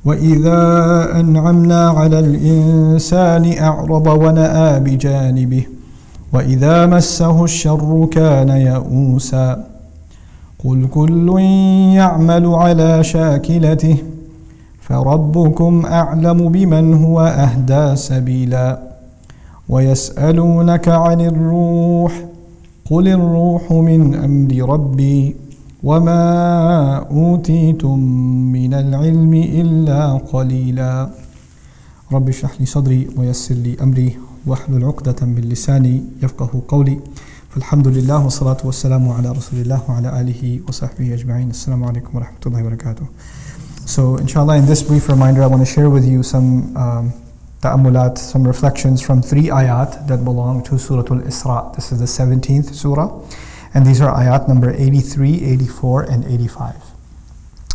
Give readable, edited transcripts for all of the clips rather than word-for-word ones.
وَإِذَا أَنْعَمْنَا عَلَى الْإِنسَانِ أَعْرَضَ وَنَأَى بِجَانِبِهِ وَإِذَا مَسَّهُ الشَّرُّ كَانَ يَئُوسًا قُلْ كُلٌّ يَعْمَلُ عَلَى شَاكِلَتِهِ فَرَبُّكُمْ أَعْلَمُ بِمَنْ هُوَ أَهْدَى سَبِيلًا وَيَسْأَلُونَكَ عَنِ الرُّوحِ قُلِ الرُّوحُ مِنْ أَمْرِ رَبِّي وَمَا أُوتِيتُم مِّنَ الْعِلْمِ إِلَّا قَلِيلًا رَبِّ اشْرَحْ لِي صَدْرِي وَيَسِّرْ لِي أَمْرِي واحلل عقدة من لساني يفقه قولي فالحمد لله والصلاة والسلام على رسول الله وعلى آله وصحبه أجمعين السلام عليكم ورحمة الله وبركاته. So inshallah, in this brief reminder I want to share with you some ta'ammulat, some reflections from 3 ayat that belong to Surah Al-Isra. This is the 17th surah, and these are ayat number 83, 84 and 85.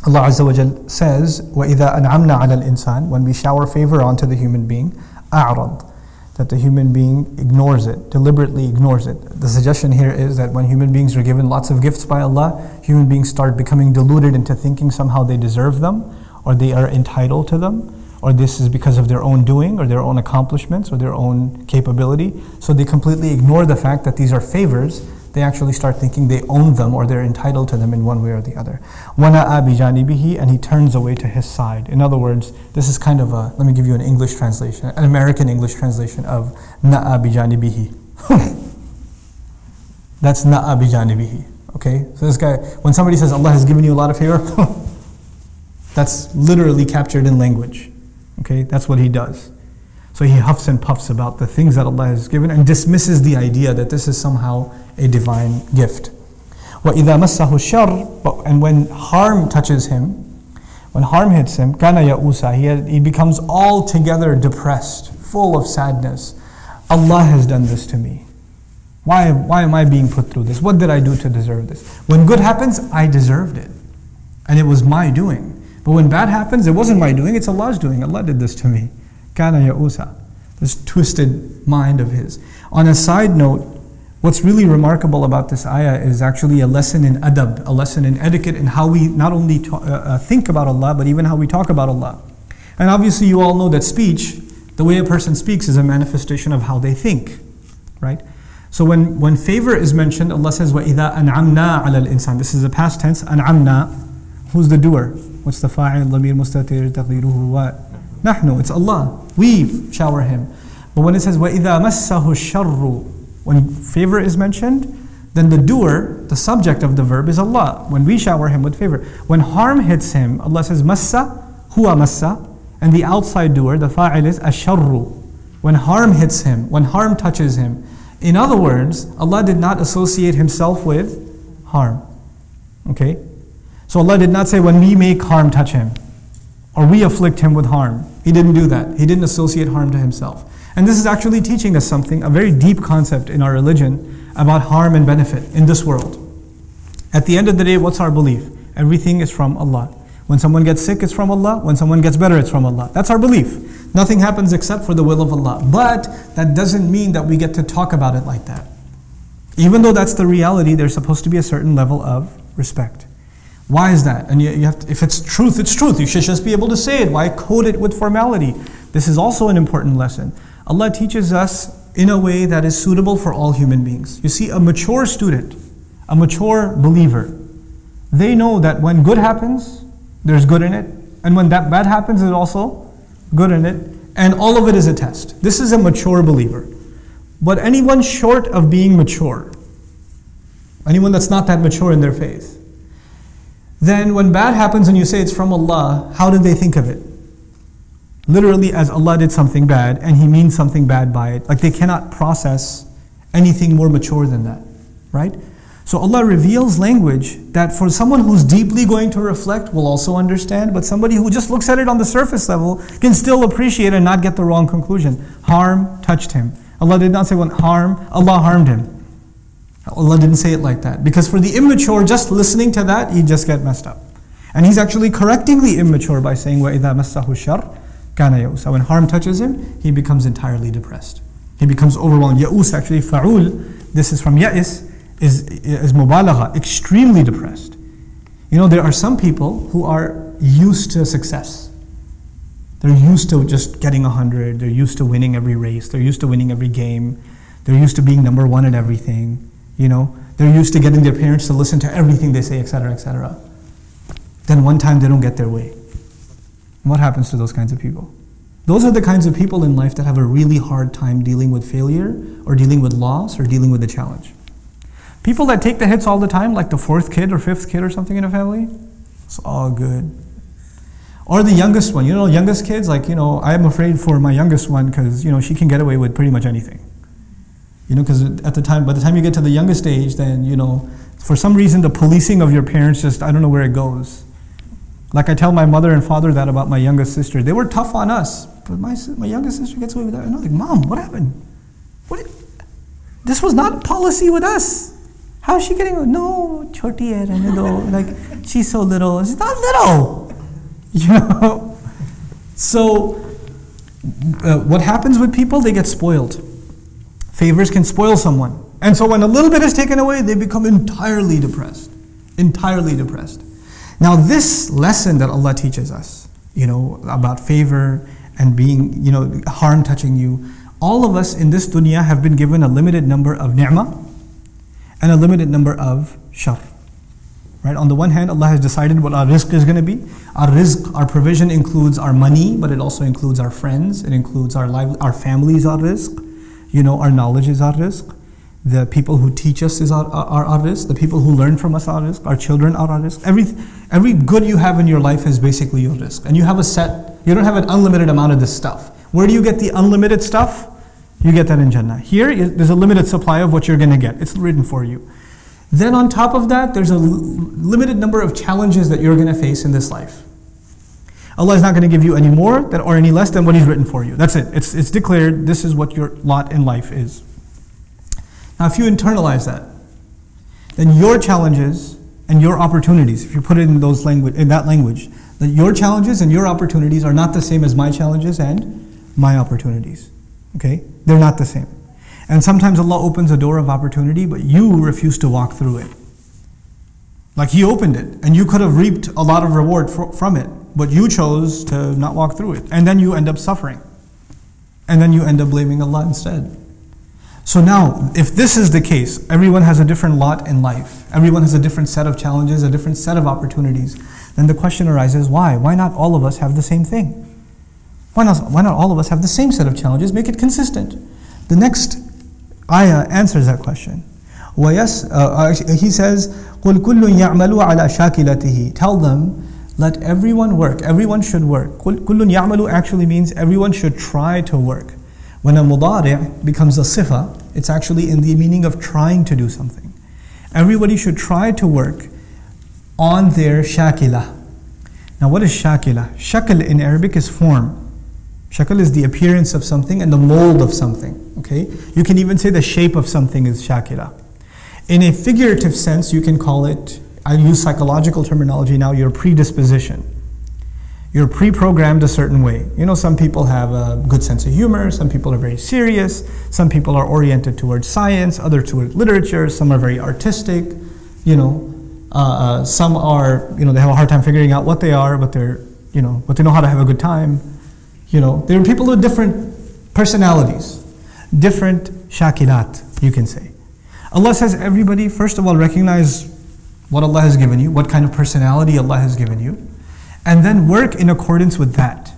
Allah Azza wa Jal says, وَإِذَا أَنْعَمْنَا عَلَى الْإِنسَانِ, when we shower favor onto the human being, أَعْرَض, that the human being ignores it, deliberately ignores it. The suggestion here is that when human beings are given lots of gifts by Allah, human beings start becoming deluded into thinking somehow they deserve them, or they are entitled to them, or this is because of their own doing, or their own accomplishments, or their own capability. So they completely ignore the fact that these are favors. They actually start thinking they own them or they're entitled to them in one way or the other. وَنَأَى بِجَانِبِهِ, and he turns away to his side. In other words, this is kind of a, let me give you an English translation, an American English translation of نَأَى بِجَانِبِهِ. That's نَأَى بِجَانِبِهِ. Okay? So this guy, when somebody says Allah has given you a lot of favor, that's literally captured in language. Okay? That's what he does. So he huffs and puffs about the things that Allah has given and dismisses the idea that this is somehow a divine gift. وَإِذَا مَسَّهُ الشَّرُّ, and when harm touches him, when harm hits him, كَانَ يَئُوسًا, he becomes altogether depressed, full of sadness. Allah has done this to me. Why am I being put through this? What did I do to deserve this? When good happens, I deserved it. And it was my doing. But when bad happens, it wasn't my doing, it's Allah's doing. Allah did this to me. كَانَ يَئُوسًا, this twisted mind of his. On a side note, what's really remarkable about this ayah is actually a lesson in adab, a lesson in etiquette, and how we not only think about Allah, but even how we talk about Allah. And obviously you all know that speech, the way a person speaks, is a manifestation of how they think, right? So when favor is mentioned, Allah says, وَإِذَا أَنْعَمْنَا عَلَى الْإِنسَانِ. This is the past tense, أَنْعَمْنَا. Who's the doer? What's the fa'il? ضمير مستتر تقديره what? نحن, it's Allah. We shower him. But when it says وَإِذَا مَسَّهُ الشَّرُّ, when favor is mentioned, then the doer, the subject of the verb, is Allah. When we shower him with favor. When harm hits him, Allah says massa, huwa massa, and the outside doer, the fa'il, is asharru. When harm hits him, when harm touches him. In other words, Allah did not associate himself with harm. Okay? So Allah did not say when we make harm touch him, or we afflict him with harm. He didn't do that. He didn't associate harm to himself. And this is actually teaching us something, a very deep concept in our religion about harm and benefit in this world. At the end of the day, what's our belief? Everything is from Allah. When someone gets sick, it's from Allah. When someone gets better, it's from Allah. That's our belief. Nothing happens except for the will of Allah. But that doesn't mean that we get to talk about it like that. Even though that's the reality, there's supposed to be a certain level of respect. Why is that? And you have to, if it's truth, it's truth. You should just be able to say it. Why code it with formality? This is also an important lesson. Allah teaches us in a way that is suitable for all human beings. You see, a mature student, a mature believer, they know that when good happens, there's good in it. And when that bad happens, there's also good in it. And all of it is a test. This is a mature believer. But anyone short of being mature, anyone that's not that mature in their faith, then when bad happens and you say it's from Allah, how did they think of it? Literally as Allah did something bad and He means something bad by it. Like they cannot process anything more mature than that, right? So Allah reveals language that for someone who's deeply going to reflect will also understand, but somebody who just looks at it on the surface level can still appreciate and not get the wrong conclusion. Harm touched him. Allah did not say when Allah harmed him. Allah didn't say it like that. Because for the immature, just listening to that, you just get messed up. And He's actually correcting the immature by saying, وَإِذَا مَسَّهُ الشَّرُّ كَانَ يَئُوسًا. When harm touches him, he becomes entirely depressed. He becomes overwhelmed. Ya'us, actually, fa'ul, this is from ya'is, is mubalagha, extremely depressed. You know, there are some people who are used to success. They're used to just getting 100. They're used to winning every race. They're used to winning every game. They're used to being number one at everything. They're used to getting their parents to listen to everything they say, etc., etc. Then one time they don't get their way. What happens to those kinds of people? Those are the kinds of people in life that have a really hard time dealing with failure, or dealing with loss, or dealing with a challenge. People that take the hits all the time, like the fourth kid or fifth kid or something in a family, it's all good. Or the youngest one, youngest kids, I'm afraid for my youngest one because, she can get away with pretty much anything. Because by the time you get to the youngest age, then, for some reason the policing of your parents I don't know where it goes. Like I tell my mother and father that about my youngest sister. They were tough on us, but my youngest sister gets away with that. And I'm like, Mom, what happened? This was not policy with us. How is she getting away? No, choti hai, rehne do. Like, she's so little. She's not little. So, what happens with people? They get spoiled. Favors can spoil someone. And so when a little bit is taken away, they become entirely depressed. Entirely depressed. Now this lesson that Allah teaches us, about favor and being, harm touching you, all of us in this dunya have been given a limited number of ni'mah and a limited number of shar. Right? On the one hand, Allah has decided what our rizq is going to be. Our rizq, our provision includes our money, but it also includes our friends. It includes our families, our rizq. Our knowledge is our rizq. The people who teach us is our rizq. The people who learn from us are our rizq. Our children are our rizq. Every good you have in your life is basically your rizq. And you don't have an unlimited amount of this stuff. Where do you get the unlimited stuff? You get that in Jannah. Here, there's a limited supply of what you're going to get. It's written for you. Then on top of that, there's a limited number of challenges that you're going to face in this life. Allah is not going to give you any more or any less than what He's written for you. That's it. It's declared. This is what your lot in life is. Now, if you internalize that, then your challenges and your opportunities, if you put it in that language, that your challenges and your opportunities are not the same as my challenges and my opportunities. Okay? They're not the same. And sometimes Allah opens a door of opportunity, but you refuse to walk through it. Like He opened it, and you could have reaped a lot of reward from it, but you chose to not walk through it. And then you end up suffering. And then you end up blaming Allah instead. So now, if this is the case, everyone has a different lot in life. Everyone has a different set of challenges, a different set of opportunities. Then the question arises, why? Why not all of us have the same thing? Why not all of us have the same set of challenges? Make it consistent. The next ayah answers that question. He says, قُلْ كُلٌّ يَعْمَلُ عَلَى شَاكِلَتِهِ. Tell them, let everyone work. Everyone should work. كُلٌّ يَعْمَلُ actually means everyone should try to work. When a mudari' becomes a sifa, it's actually in the meaning of trying to do something. Everybody should try to work on their shakila. Now what is shakila? Shakl in Arabic is form. Shakl is the appearance of something and the mold of something. Okay? You can even say the shape of something is shakila. In a figurative sense, you can call it, I use psychological terminology now, your predisposition. You're pre-programmed a certain way. Some people have a good sense of humor, some people are very serious, some people are oriented towards science, others towards literature, some are very artistic, some are, they have a hard time figuring out what they are, but but they know how to have a good time. There are people with different personalities, different shakilat, you can say. Allah says everybody, first of all, recognize what Allah has given you, what kind of personality Allah has given you, and then work in accordance with that.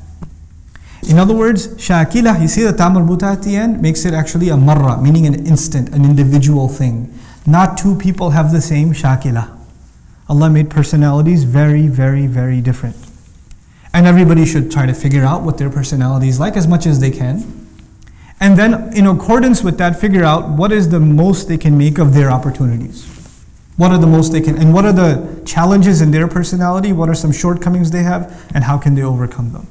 In other words, shakila, you see the ta marbuta at the end, makes it actually a marra, meaning an instant, an individual thing. Not two people have the same shakila. Allah made personalities very, very, very different. And everybody should try to figure out what their personality is like as much as they can. And then in accordance with that, figure out what is the most they can make of their opportunities. What are the most they can, and what are the challenges in their personality, what are some shortcomings they have, and how can they overcome them.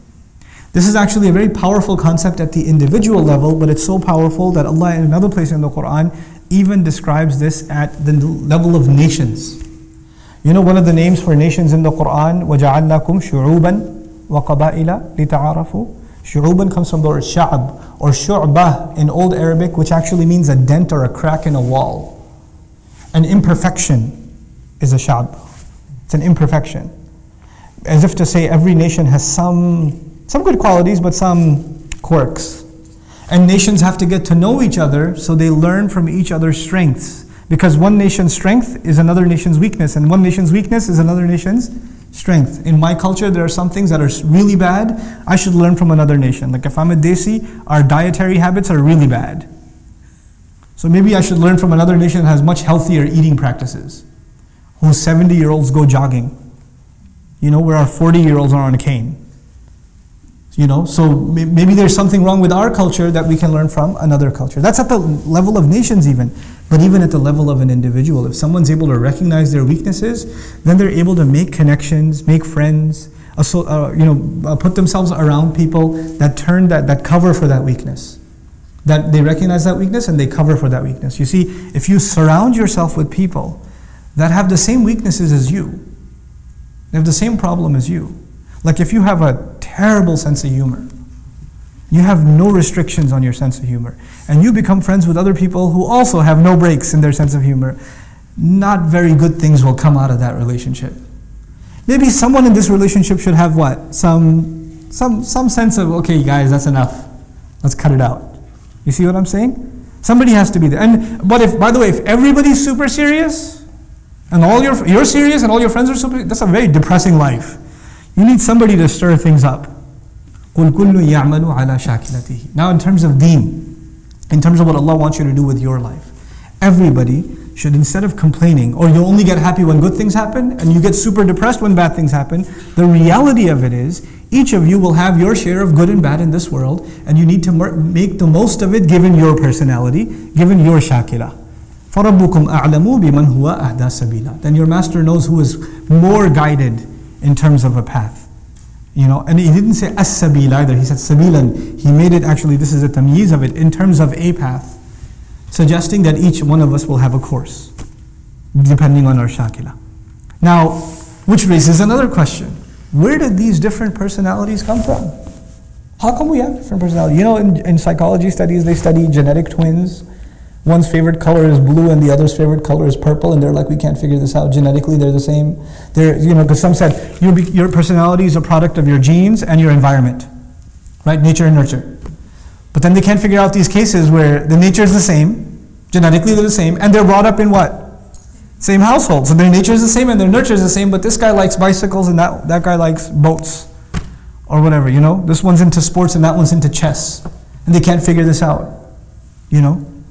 This is actually a very powerful concept at the individual level, but it's so powerful that Allah in another place in the Quran even describes this at the level of nations. One of the names for nations in the Quran, وَجَعَلْنَاكُمْ شُعُوبًا وَقَبَائِلَ لِتَعَارَفُوا. Shu'uban comes from the word sha'ab or shu'bah in Old Arabic, which actually means a dent or a crack in a wall. An imperfection is a sha'b. It's an imperfection. As if to say every nation has some Some good qualities, but some quirks. And nations have to get to know each other so they learn from each other's strengths. Because one nation's strength is another nation's weakness, and one nation's weakness is another nation's strength. In my culture, there are some things that are really bad. I should learn from another nation. Like if I'm a Desi, our dietary habits are really bad. So maybe I should learn from another nation that has much healthier eating practices, whose 70-year-olds go jogging, where our 40-year-olds are on a cane. So maybe there's something wrong with our culture that we can learn from another culture. That's at the level of nations even. But even at the level of an individual, if someone's able to recognize their weaknesses, then they're able to make connections, make friends, put themselves around people that cover for that weakness. That they recognize that weakness and they cover for that weakness. You see, if you surround yourself with people that have the same weaknesses as you, they have the same problem as you. Like if you have a terrible sense of humor, you have no restrictions on your sense of humor, and you become friends with other people who also have no breaks in their sense of humor, not very good things will come out of that relationship. Maybe someone in this relationship should have what? Some sense of, okay guys, that's enough. Let's cut it out. You see what I'm saying? Somebody has to be there. But by the way, if everybody's super serious, and you're serious and all your friends are super, that's a very depressing life. You need somebody to stir things up. Now in terms of deen, in terms of what Allah wants you to do with your life, everybody should, instead of complaining, or you only get happy when good things happen, and you get super depressed when bad things happen, the reality of it is, each of you will have your share of good and bad in this world, and you need to make the most of it given your personality, given your shakila. فَرَبُّكُمْ أَعْلَمُ بِمَنْ هُوَ أَهْدَى سَبِيلًا. Then your master knows who is more guided in terms of a path. And he didn't say as-sabil either, he said sabilan. He made it, actually, this is a tamyiz of it, in terms of a path, suggesting that each one of us will have a course, depending on our shakila. Now, which raises another question. Where did these different personalities come from? How come we have different personalities? In psychology studies, they study genetic twins. One's favorite color is blue and the other's favorite color is purple, and they're like, we can't figure this out. Genetically, they're the same. Because some said your personality is a product of your genes and your environment, right? Nature and nurture. But then they can't figure out these cases where the nature is the same, genetically they're the same, and they're brought up in what? Same household. So their nature is the same and their nurture is the same, but this guy likes bicycles and that guy likes boats, or whatever. This one's into sports and that one's into chess, and they can't figure this out.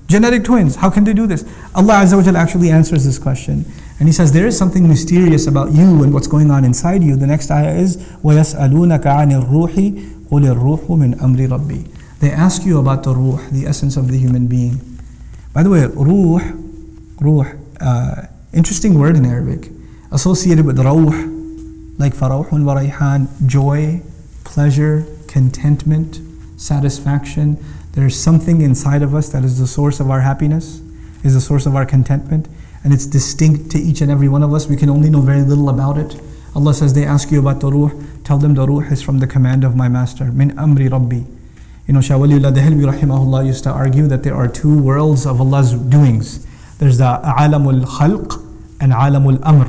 Genetic twins, how can they do this? Allah Azza wa Jalla actually answers this question. And He says, there is something mysterious about you and what's going on inside you. The next ayah is, وَيَسْأَلُونَكَ عَنِ الرُّوحِ قُلِ الرُّوحُ مِنْ أَمْرِ رَبِّي. They ask you about the ruh, the essence of the human being. By the way, ruh, interesting word in Arabic, associated with rawh, like farawhun wa rayhan, joy, pleasure, contentment, satisfaction. There's something inside of us that is the source of our happiness, is the source of our contentment, and it's distinct to each and every one of us. We can only know very little about it. Allah says, they ask you about the ruh, tell them the ruh is from the command of my master, min amri rabbi. Shah Waliullah Dehelvi rahimahullah used to argue that there are two worlds of Allah's doings. There's the alamul khalq and alamul amr.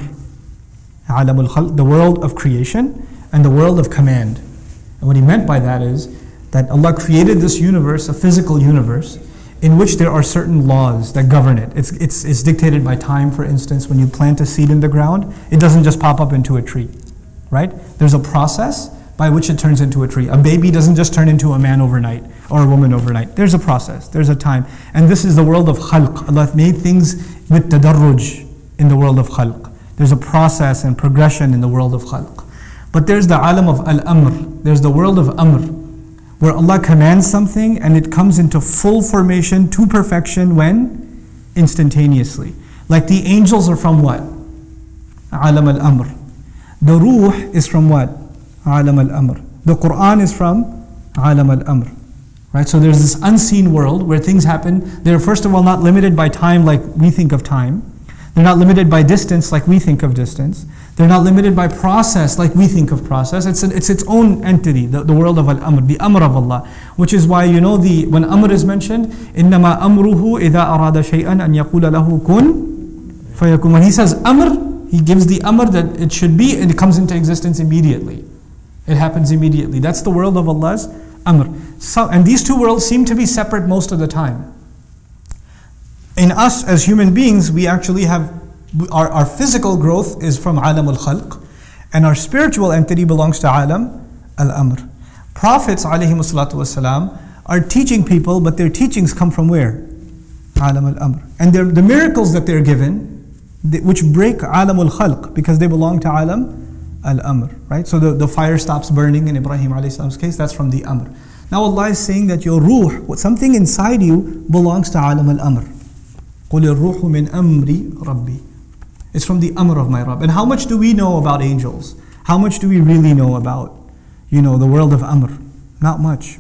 Alamul khalq, the world of creation, and the world of command. And what he meant by that is that Allah created this universe, a physical universe, in which there are certain laws that govern it. It's dictated by time. For instance, when you plant a seed in the ground, it doesn't just pop up into a tree, right? There's a process by which it turns into a tree. A baby doesn't just turn into a man overnight or a woman overnight. There's a process, there's a time. And this is the world of khalq. Allah made things with tadarruj in the world of khalq. There's a process and progression in the world of khalq. But there's the alam of al-amr. There's the world of amr, where Allah commands something and it comes into full formation to perfection when? Instantaneously. Like the angels are from what? Alam al-amr. The ruh is from what? Alam al-amr. The Quran is from Alam al-amr. Right? So there's this unseen world where things happen. They're first of all not limited by time like we think of time. They're not limited by distance like we think of distance. They're not limited by process like we think of process. It's its own entity, the world of al-amr, the amr of Allah. Which is why, when amr is mentioned, إِنَّمَا أَمْرُهُ إِذَا أَرَادَ شَيْئًا أَنْ يَقُولَ لَهُ كُنْ فَيَكُنْ. When He says amr, He gives the amr that it should be, and it comes into existence immediately. It happens immediately. That's the world of Allah's amr. And these two worlds seem to be separate most of the time. In us as human beings, we actually have, our physical growth is from alam al-khalq, and our spiritual entity belongs to alam al-amr. Prophets ﷺ are teaching people, but their teachings come from where? Alam al-amr. And the miracles that they're given, which break alam al-khalq, because they belong to alam al-amr, right? So the fire stops burning in Ibrahim a.s. case, that's from the amr. Now Allah is saying that your ruh, something inside you, belongs to alam al-amr. قُلِ الرُّوحُ مِنْ أَمْرِ رَبِّي. It's from the amr of my Rabb. And how much do we know about angels? How much do we really know about, the world of amr? Not much.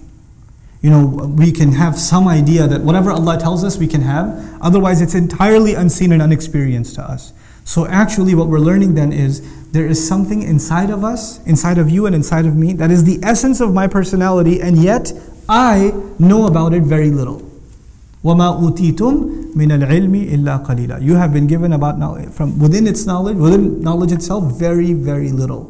We can have some idea that whatever Allah tells us we can have, otherwise it's entirely unseen and unexperienced to us. So actually what we're learning then is, there is something inside of us, inside of you and inside of me, that is the essence of my personality, and yet I know about it very little. وَمَا أُوتِيتُم مِّنَ الْعِلْمِ إِلَّا قَلِيلًا. You have been given about knowledge, from within its knowledge, within knowledge itself, very, very little.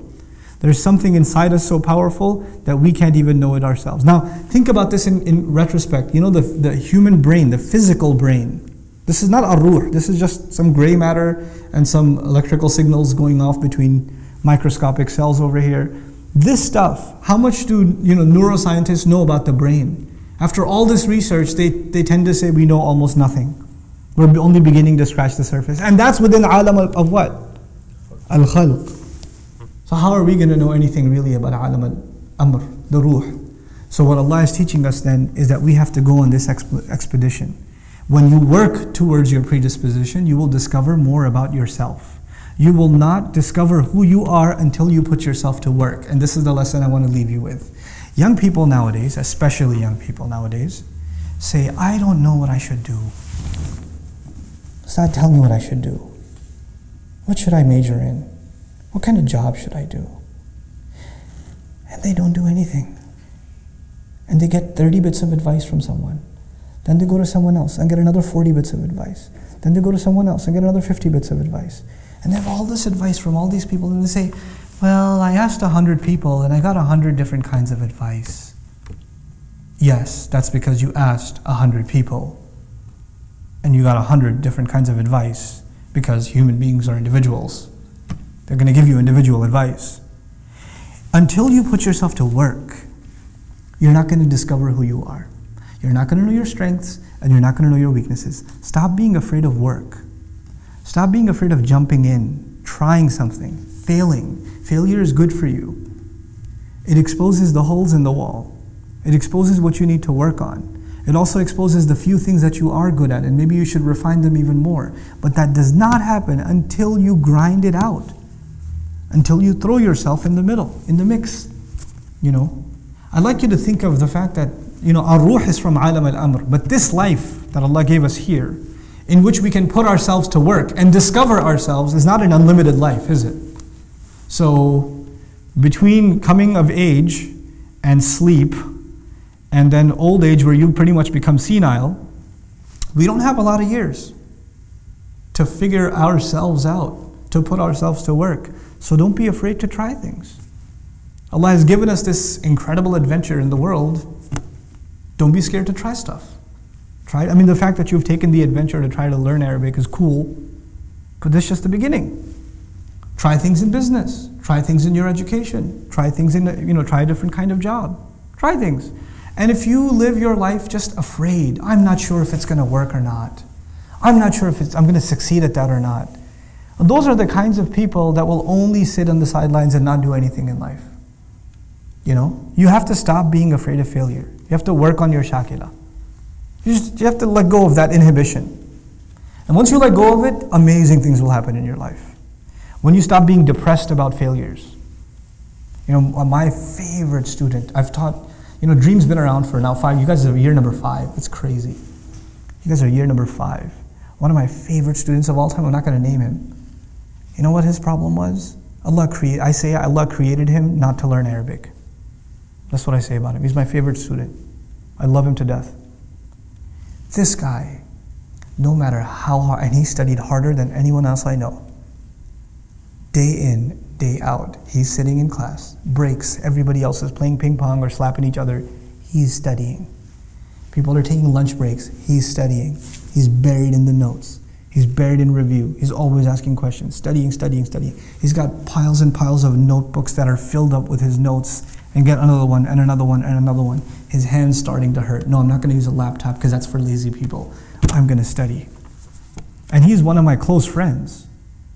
There's something inside us so powerful that we can't even know it ourselves. Now, think about this in retrospect. The human brain, the physical brain. This is not a ruh. This is just some gray matter and some electrical signals going off between microscopic cells over here. This stuff, how much do neuroscientists know about the brain? After all this research, they tend to say we know almost nothing. We're only beginning to scratch the surface. And that's within alam of what? Al-khalq. So how are we going to know anything really about alam al-amr, the ruh? So what Allah is teaching us then is that we have to go on this expedition. When you work towards your predisposition, you will discover more about yourself. You will not discover who you are until you put yourself to work. And this is the lesson I want to leave you with. Young people nowadays, especially young people nowadays, say, I don't know what I should do. Ustad, tell me what I should do. What should I major in? What kind of job should I do? And they don't do anything. And they get 30 bits of advice from someone. Then they go to someone else and get another 40 bits of advice. Then they go to someone else and get another 50 bits of advice. And they have all this advice from all these people, and they say, well, I asked 100 people and I got 100 different kinds of advice. Yes, that's because you asked 100 people and you got 100 different kinds of advice, because human beings are individuals. They're going to give you individual advice. Until you put yourself to work, you're not going to discover who you are. You're not going to know your strengths, and you're not going to know your weaknesses. Stop being afraid of work. Stop being afraid of jumping in, trying something, failing. Failure is good for you. It exposes the holes in the wall. It exposes what you need to work on. It also exposes the few things that you are good at, and maybe you should refine them even more. But that does not happen until you grind it out, until you throw yourself in the middle, in the mix. I'd like you to think of the fact that our ruh is from alam al-amr, but this life that Allah gave us here, in which we can put ourselves to work and discover ourselves, is not an unlimited life, is it? So, between coming of age and sleep, and then old age where you pretty much become senile, we don't have a lot of years to figure ourselves out, to put ourselves to work. So don't be afraid to try things. Allah has given us this incredible adventure in the world. Don't be scared to try stuff. The fact that you've taken the adventure to try to learn Arabic is cool, but this is just the beginning. Try things in business. Try things in your education. Try things in, try a different kind of job. Try things. And if you live your life just afraid, I'm not sure if it's going to work or not. I'm not sure if I'm going to succeed at that or not. Those are the kinds of people that will only sit on the sidelines and not do anything in life. You have to stop being afraid of failure. You have to work on your shakila. You have to let go of that inhibition. And once you let go of it, amazing things will happen in your life. When you stop being depressed about failures. My favorite student, I've taught, Dream's been around for now 5, you guys are year number 5, it's crazy. You guys are year number 5. One of my favorite students of all time, I'm not going to name him. You know what his problem was? Allah created him not to learn Arabic. That's what I say about him. He's my favorite student. I love him to death. This guy, no matter how hard, and he studied harder than anyone else I know. Day in, day out. He's sitting in class, breaks, everybody else is playing ping pong or slapping each other. He's studying. People are taking lunch breaks. He's studying. He's buried in the notes. He's buried in review. He's always asking questions, studying. He's got piles and piles of notebooks that are filled up with his notes, and get another one and another one and another one. His hand's starting to hurt. No, I'm not going to use a laptop because that's for lazy people. I'm going to study. And he's one of my close friends.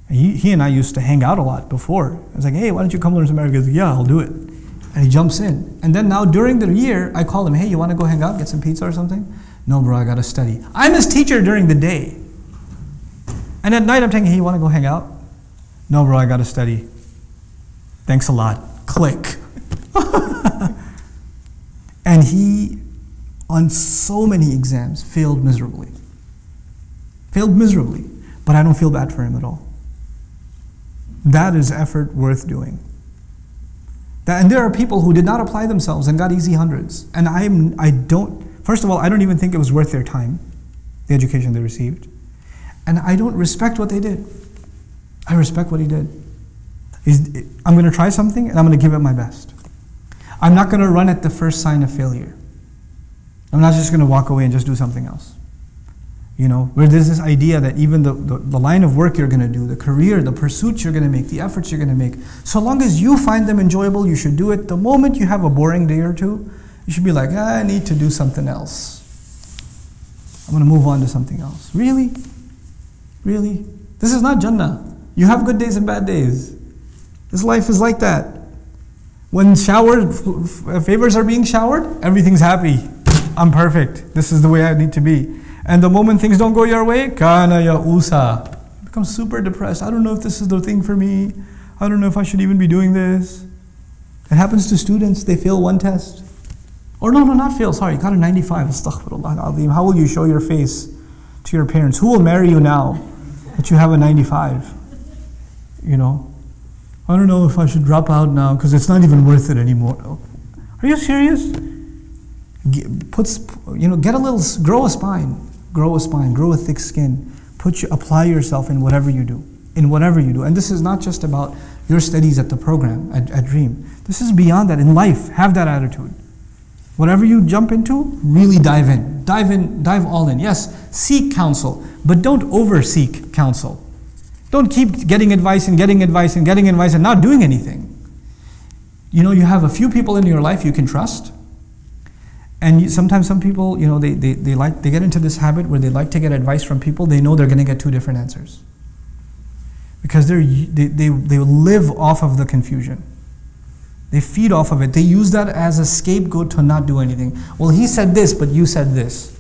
He and I used to hang out a lot before. I was like, hey, why don't you come learn some Arabic? He goes, yeah, I'll do it. And he jumps in. And then now during the year, I call him, hey, you want to go hang out, get some pizza or something? No, bro, I got to study. I'm his teacher during the day. And at night I'm thinking, hey, you want to go hang out? No, bro, I got to study. Thanks a lot. Click. And he, on so many exams, failed miserably. But I don't feel bad for him at all. That is effort worth doing. And there are people who did not apply themselves and got easy hundreds. And first of all, I don't even think it was worth their time, the education they received. And I don't respect what they did. I respect what he did. I'm going to try something and I'm going to give it my best. I'm not going to run at the first sign of failure. I'm not just going to walk away and just do something else. You know, where there's this idea that even the line of work you're going to do, the career, the pursuits you're going to make, the efforts you're going to make, so long as you find them enjoyable, you should do it. The moment you have a boring day or two, you should be like, I need to do something else. I'm going to move on to something else. Really? Really? This is not Jannah. You have good days and bad days. This life is like that. When favors are being showered, everything's happy. I'm perfect. This is the way I need to be. And the moment things don't go your way, kana ya'usa. You become super depressed. I don't know if this is the thing for me. I don't know if I should even be doing this. It happens to students. They fail one test. Or no, not fail. Sorry, got a 95. Astaghfirullah al-azim. How will you show your face to your parents? Who will marry you now that you have a 95? You know? I don't know if I should drop out now because it's not even worth it anymore. Are you serious? Grow a spine. Grow a thick skin. Apply yourself in whatever you do. And this is not just about your studies at the program, at Dream. This is beyond that. In life, have that attitude. Whatever you jump into, really dive in. Dive all in. Yes, seek counsel, but don't over-seek counsel. Don't keep getting advice and not doing anything. You know, you have a few people in your life you can trust. And sometimes some people, you know, they get into this habit where they like to get advice from people they know they're going to get two different answers. Because they live off of the confusion. They feed off of it. They use that as a scapegoat to not do anything. Well, he said this, but you said this.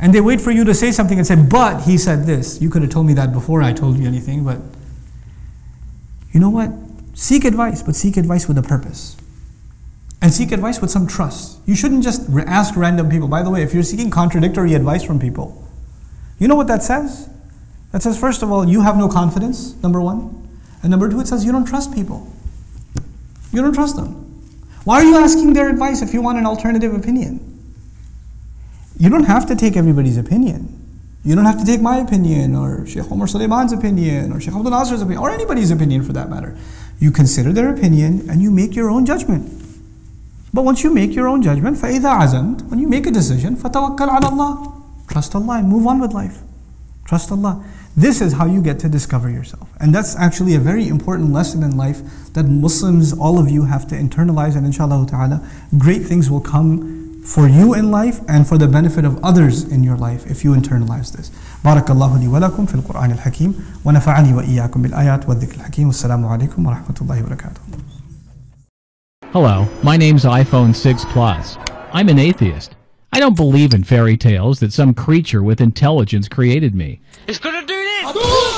And they wait for you to say something and say, but he said this. You could have told me that before I told you anything, but you know what? Seek advice, but seek advice with a purpose. And seek advice with some trust. You shouldn't just ask random people. By the way, if you're seeking contradictory advice from people, you know what that says? That says, first of all, you have no confidence, number one. And number two, it says you don't trust people. You don't trust them. Why are you asking their advice if you want an alternative opinion? You don't have to take everybody's opinion. You don't have to take my opinion, or Sheikh Omar Suleiman's opinion, or Sheikh Abdul Nasir's opinion, or anybody's opinion for that matter. You consider their opinion and you make your own judgment. But once you make your own judgment, فَإِذَا عَزَمْتَ, when you make a decision, فَتَوَكَّلْ عَلَى اللَّهِ, trust Allah and move on with life. Trust Allah. This is how you get to discover yourself. And that's actually a very important lesson in life that Muslims, all of you, have to internalize, and inshallah ta'ala, great things will come for you in life and for the benefit of others in your life if you internalize this. Barakallahu li wa lakum fil Qur'an al-Hakim wa nafa'ani wa iyyakum bil ayat wa dhikr al-Hakim. Wassalamu alaikum wa rahmatullahi wa barakatuh. Hello, my name's iPhone 6 Plus. I'm an atheist. I don't believe in fairy tales that some creature with intelligence created me. It's gonna do this!